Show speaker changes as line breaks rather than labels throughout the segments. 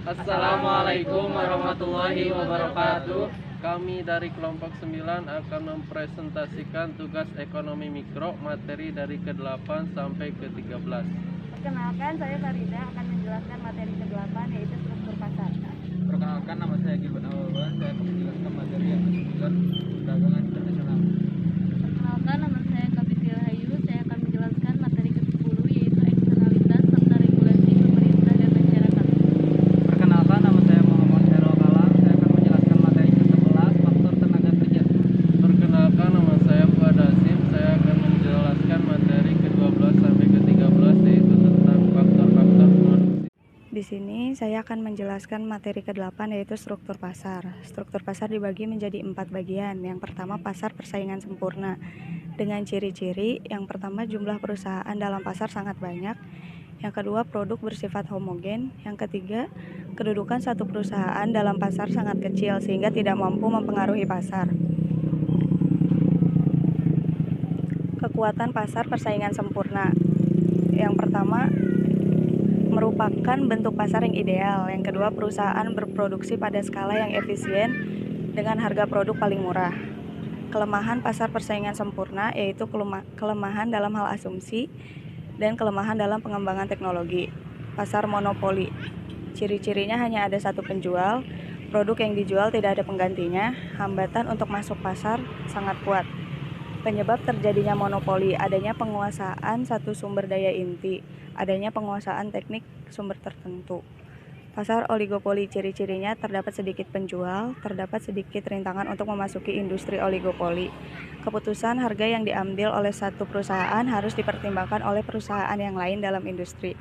Assalamualaikum warahmatullahi wabarakatuh. Kami dari kelompok 9 akan mempresentasikan tugas ekonomi mikro materi dari ke-8 sampai ke-13.
Perkenalkan, saya Farida akan menjelaskan materi ke-8 yaitu struktur pasar.
Perkenalkan, nama saya Gilbert Awalwan. Saya akan menjelaskan materi yang ke-9, perdagangan internasional.
Perkenalkan, nama saya Kapitil Hayu. Saya akan menjelaskan materi ke-10 yaitu eksternalitas serta regulasi pemerintah dan masyarakat.
Perkenalkan, nama saya Muhammad Herul Kalam. Saya akan menjelaskan materi ke-11, faktor tenaga kerja.
Perkenalkan, nama saya Fuad Hasim. Saya akan menjelaskan materi ke-12 sampai ke-13 yaitu tentang faktor-faktor produksi.
Di sini saya akan menjelaskan materi ke-8 yaitu struktur pasar. Struktur pasar dibagi menjadi 4 bagian. Yang pertama, pasar persaingan sempurna. Dengan ciri-ciri, yang pertama jumlah perusahaan dalam pasar sangat banyak. Yang kedua, produk bersifat homogen. Yang ketiga, kedudukan satu perusahaan dalam pasar sangat kecil sehingga tidak mampu mempengaruhi pasar. Kekuatan pasar persaingan sempurna. Yang pertama, merupakan bentuk pasar yang ideal. Yang kedua, perusahaan berproduksi pada skala yang efisien dengan harga produk paling murah. Kelemahan pasar persaingan sempurna yaitu kelemahan dalam hal asumsi dan kelemahan dalam pengembangan teknologi. Pasar monopoli. Ciri-cirinya hanya ada satu penjual, produk yang dijual tidak ada penggantinya, hambatan untuk masuk pasar sangat kuat. Penyebab terjadinya monopoli, adanya penguasaan satu sumber daya inti, adanya penguasaan teknik sumber tertentu. Pasar oligopoli, ciri-cirinya terdapat sedikit penjual, terdapat sedikit rintangan untuk memasuki industri oligopoli. Keputusan harga yang diambil oleh satu perusahaan harus dipertimbangkan oleh perusahaan yang lain dalam industri.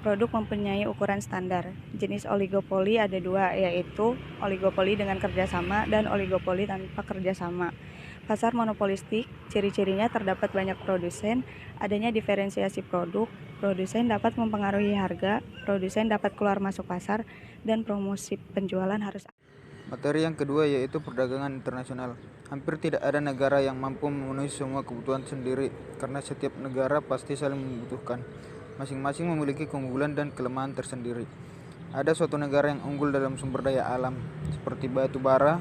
Produk mempunyai ukuran standar. Jenis oligopoli ada dua, yaitu oligopoli dengan kerjasama dan oligopoli tanpa kerjasama. Pasar monopolistik, ciri-cirinya terdapat banyak produsen, adanya diferensiasi produk, produsen dapat mempengaruhi harga, produsen dapat keluar masuk pasar, dan promosi penjualan harus.
Materi yang kedua yaitu perdagangan internasional. Hampir tidak ada negara yang mampu memenuhi semua kebutuhan sendiri, karena setiap negara pasti saling membutuhkan. Masing-masing memiliki keunggulan dan kelemahan tersendiri. Ada suatu negara yang unggul dalam sumber daya alam, seperti batu bara,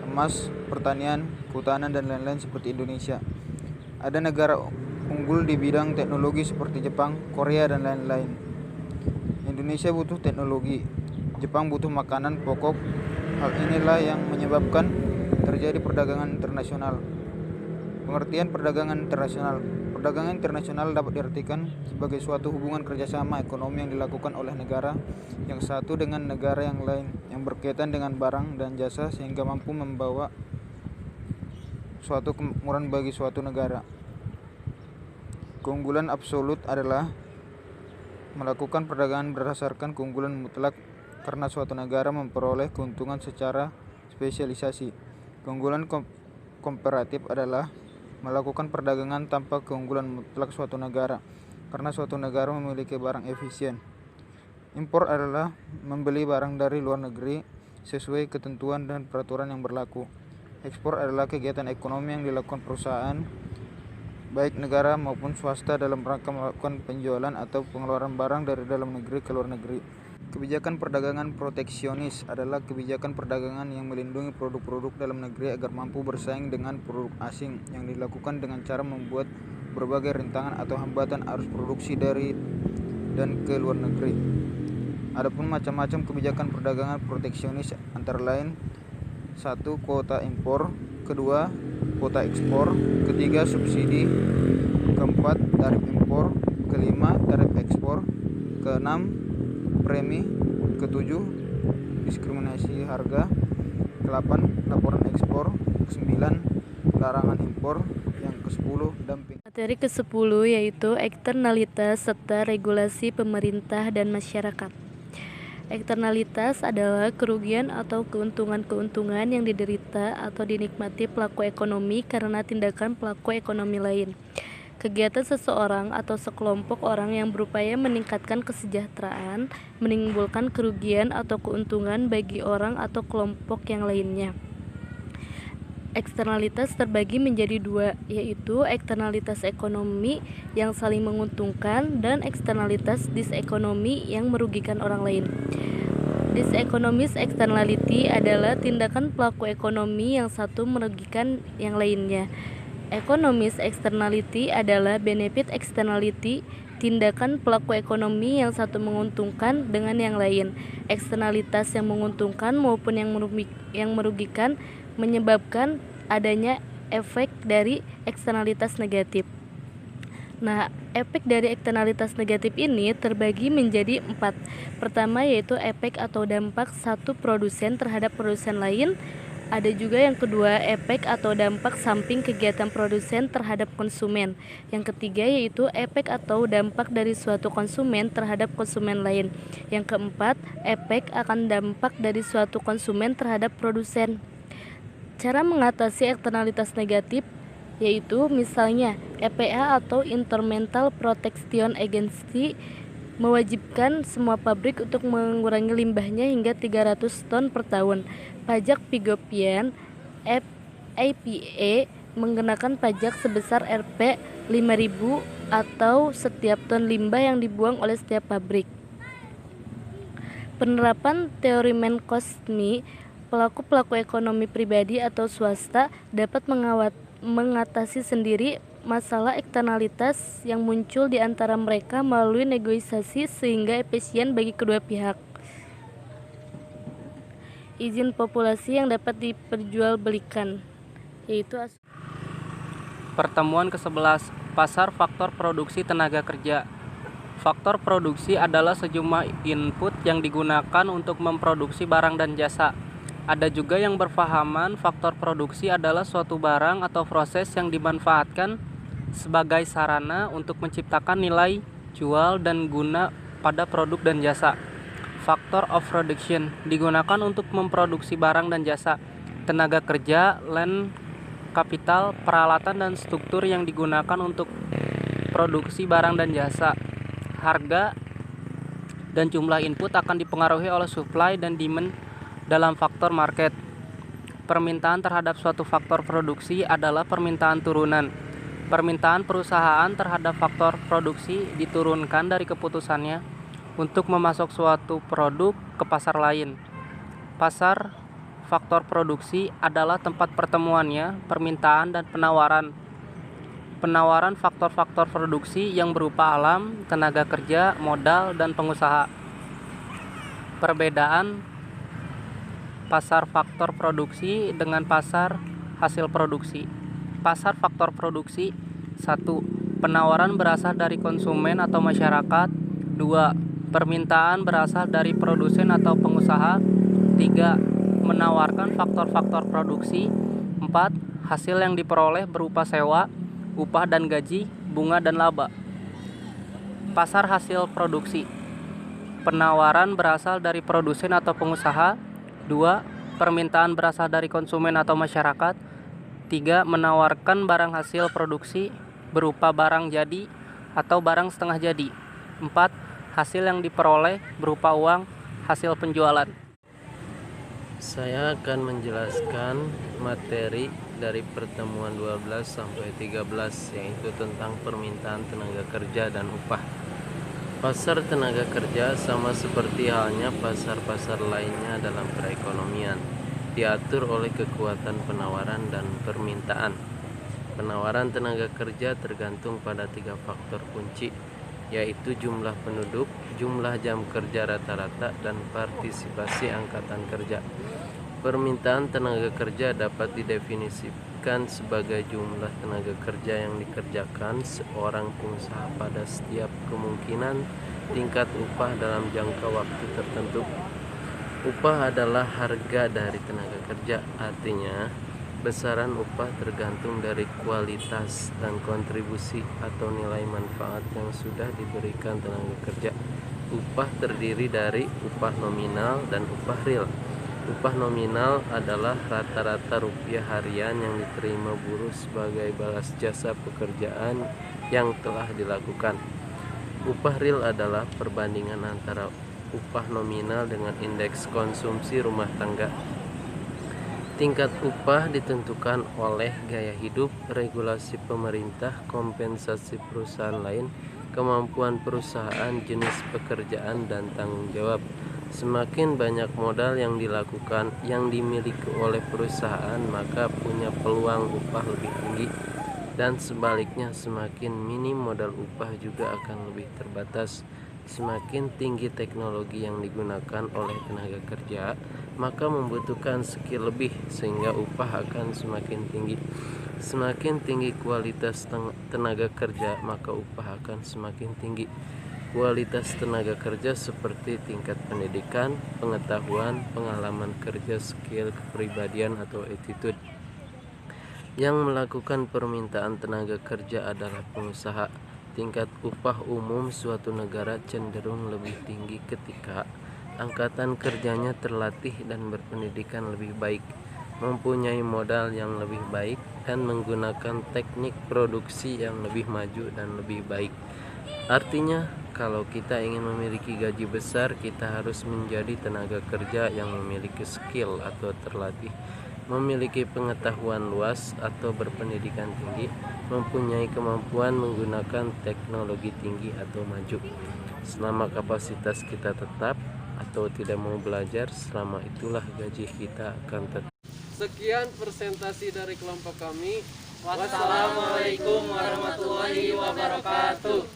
emas, pertanian, kehutanan, dan lain-lain seperti Indonesia. Ada negara unggul di bidang teknologi seperti Jepang, Korea, dan lain-lain. Indonesia butuh teknologi, Jepang butuh makanan pokok. Hal inilah yang menyebabkan terjadi perdagangan internasional. Pengertian perdagangan internasional. Perdagangan internasional dapat diartikan sebagai suatu hubungan kerjasama ekonomi yang dilakukan oleh negara yang satu dengan negara yang lain yang berkaitan dengan barang dan jasa sehingga mampu membawa suatu kemakmuran bagi suatu negara. Keunggulan absolut adalah melakukan perdagangan berdasarkan keunggulan mutlak karena suatu negara memperoleh keuntungan secara spesialisasi. Keunggulan komparatif adalah melakukan perdagangan tanpa keunggulan mutlak suatu negara karena suatu negara memiliki barang efisien. Impor adalah membeli barang dari luar negeri sesuai ketentuan dan peraturan yang berlaku. Ekspor adalah kegiatan ekonomi yang dilakukan perusahaan baik negara maupun swasta dalam rangka melakukan penjualan atau pengeluaran barang dari dalam negeri ke luar negeri. Kebijakan perdagangan proteksionis adalah kebijakan perdagangan yang melindungi produk-produk dalam negeri agar mampu bersaing dengan produk asing yang dilakukan dengan cara membuat berbagai rintangan atau hambatan arus produksi dari dan ke luar negeri. Adapun macam-macam kebijakan perdagangan proteksionis antara lain: 1. Kuota impor, kedua kuota ekspor, ketiga subsidi, keempat tarif impor, kelima tarif ekspor, keenam premi, ketujuh diskriminasi harga, ke-8 laporan ekspor, ke-9 larangan impor, yang ke-10 dumping.
Materi ke-10 yaitu eksternalitas serta regulasi pemerintah dan masyarakat. Eksternalitas adalah kerugian atau keuntungan-keuntungan yang diderita atau dinikmati pelaku ekonomi karena tindakan pelaku ekonomi lain. Kegiatan seseorang atau sekelompok orang yang berupaya meningkatkan kesejahteraan, menimbulkan kerugian atau keuntungan bagi orang atau kelompok yang lainnya. Eksternalitas terbagi menjadi dua, yaitu eksternalitas ekonomi yang saling menguntungkan dan eksternalitas disekonomi yang merugikan orang lain. Diseconomist externality adalah tindakan pelaku ekonomi yang satu merugikan yang lainnya. Economist externality adalah benefit externality, tindakan pelaku ekonomi yang satu menguntungkan dengan yang lain. Eksternalitas yang menguntungkan maupun yang merugikan menyebabkan adanya efek dari eksternalitas negatif. Nah, efek dari eksternalitas negatif ini terbagi menjadi 4. Pertama yaitu efek atau dampak satu produsen terhadap produsen lain. Ada juga yang kedua, efek atau dampak samping kegiatan produsen terhadap konsumen. Yang ketiga yaitu efek atau dampak dari suatu konsumen terhadap konsumen lain. Yang keempat, efek akan dampak dari suatu konsumen terhadap produsen. Cara mengatasi eksternalitas negatif yaitu misalnya EPA atau Environmental Protection Agency mewajibkan semua pabrik untuk mengurangi limbahnya hingga 300 ton per tahun. Pajak Pigopian FAPA mengenakan pajak sebesar Rp 5.000 atau setiap ton limbah yang dibuang oleh setiap pabrik. Penerapan teori Mankowski, pelaku ekonomi pribadi atau swasta dapat mengatasi sendiri masalah eksternalitas yang muncul di antara mereka melalui negosiasi sehingga efisien bagi kedua pihak. Izin populasi yang dapat diperjualbelikan yaitu
Pertemuan ke-11, pasar faktor produksi tenaga kerja. Faktor produksi adalah sejumlah input yang digunakan untuk memproduksi barang dan jasa. Ada juga yang berfahaman faktor produksi adalah suatu barang atau proses yang dimanfaatkan sebagai sarana untuk menciptakan nilai jual dan guna pada produk dan jasa. Factor of production digunakan untuk memproduksi barang dan jasa. Tenaga kerja, land, kapital, peralatan dan struktur yang digunakan untuk produksi barang dan jasa. Harga dan jumlah input akan dipengaruhi oleh supply dan demand dalam faktor market. Permintaan terhadap suatu faktor produksi adalah permintaan turunan. Permintaan perusahaan terhadap faktor produksi diturunkan dari keputusannya untuk memasok suatu produk ke pasar lain. Pasar faktor produksi adalah tempat pertemuannya permintaan dan penawaran. Penawaran faktor-faktor produksi yang berupa alam, tenaga kerja, modal, dan pengusaha. Perbedaan pasar faktor produksi dengan pasar hasil produksi. Pasar faktor produksi 1. Penawaran berasal dari konsumen atau masyarakat. 2. Permintaan berasal dari produsen atau pengusaha. 3. Menawarkan faktor-faktor produksi. 4. Hasil yang diperoleh berupa sewa, upah dan gaji, bunga dan laba. Pasar hasil produksi. Penawaran berasal dari produsen atau pengusaha. 2. Permintaan berasal dari konsumen atau masyarakat. 3. Menawarkan barang hasil produksi berupa barang jadi atau barang setengah jadi. 4. Hasil yang diperoleh berupa uang hasil penjualan.
Saya akan menjelaskan materi dari pertemuan 12 sampai 13 yaitu tentang permintaan tenaga kerja dan upah. Pasar tenaga kerja sama seperti halnya pasar-pasar lainnya dalam perekonomian, diatur oleh kekuatan penawaran dan permintaan. Penawaran tenaga kerja tergantung pada 3 faktor kunci, yaitu jumlah penduduk, jumlah jam kerja rata-rata, dan partisipasi angkatan kerja. Permintaan tenaga kerja dapat didefinisikan sebagai jumlah tenaga kerja yang dikerjakan seorang pengusaha pada setiap kemungkinan tingkat upah dalam jangka waktu tertentu. Upah adalah harga dari tenaga kerja, artinya besaran upah tergantung dari kualitas dan kontribusi atau nilai manfaat yang sudah diberikan tenaga kerja. Upah terdiri dari upah nominal dan upah real. Upah nominal adalah rata-rata rupiah harian yang diterima buruh sebagai balas jasa pekerjaan yang telah dilakukan. Upah real adalah perbandingan antara upah nominal dengan indeks konsumsi rumah tangga. Tingkat upah ditentukan oleh gaya hidup, regulasi pemerintah, kompensasi perusahaan lain, kemampuan perusahaan, jenis pekerjaan, dan tanggung jawab. Semakin banyak modal yang dimiliki oleh perusahaan, maka punya peluang upah lebih tinggi. Dan sebaliknya, semakin minim modal, upah juga akan lebih terbatas. Semakin tinggi teknologi yang digunakan oleh tenaga kerja, maka membutuhkan skill lebih sehingga upah akan semakin tinggi. Semakin tinggi kualitas tenaga kerja, maka upah akan semakin tinggi. Kualitas tenaga kerja seperti tingkat pendidikan, pengetahuan, pengalaman kerja, skill, kepribadian atau attitude. Yang melakukan permintaan tenaga kerja adalah pengusaha. Tingkat upah umum suatu negara cenderung lebih tinggi ketika angkatan kerjanya terlatih dan berpendidikan lebih baik, mempunyai modal yang lebih baik, dan menggunakan teknik produksi yang lebih maju dan lebih baik. Artinya, kalau kita ingin memiliki gaji besar, kita harus menjadi tenaga kerja yang memiliki skill atau terlatih, memiliki pengetahuan luas atau berpendidikan tinggi, mempunyai kemampuan menggunakan teknologi tinggi atau maju. Selama kapasitas kita tetap atau tidak mau belajar, selama itulah gaji kita akan tetap. Sekian presentasi dari kelompok kami.
Wassalamualaikum warahmatullahi wabarakatuh.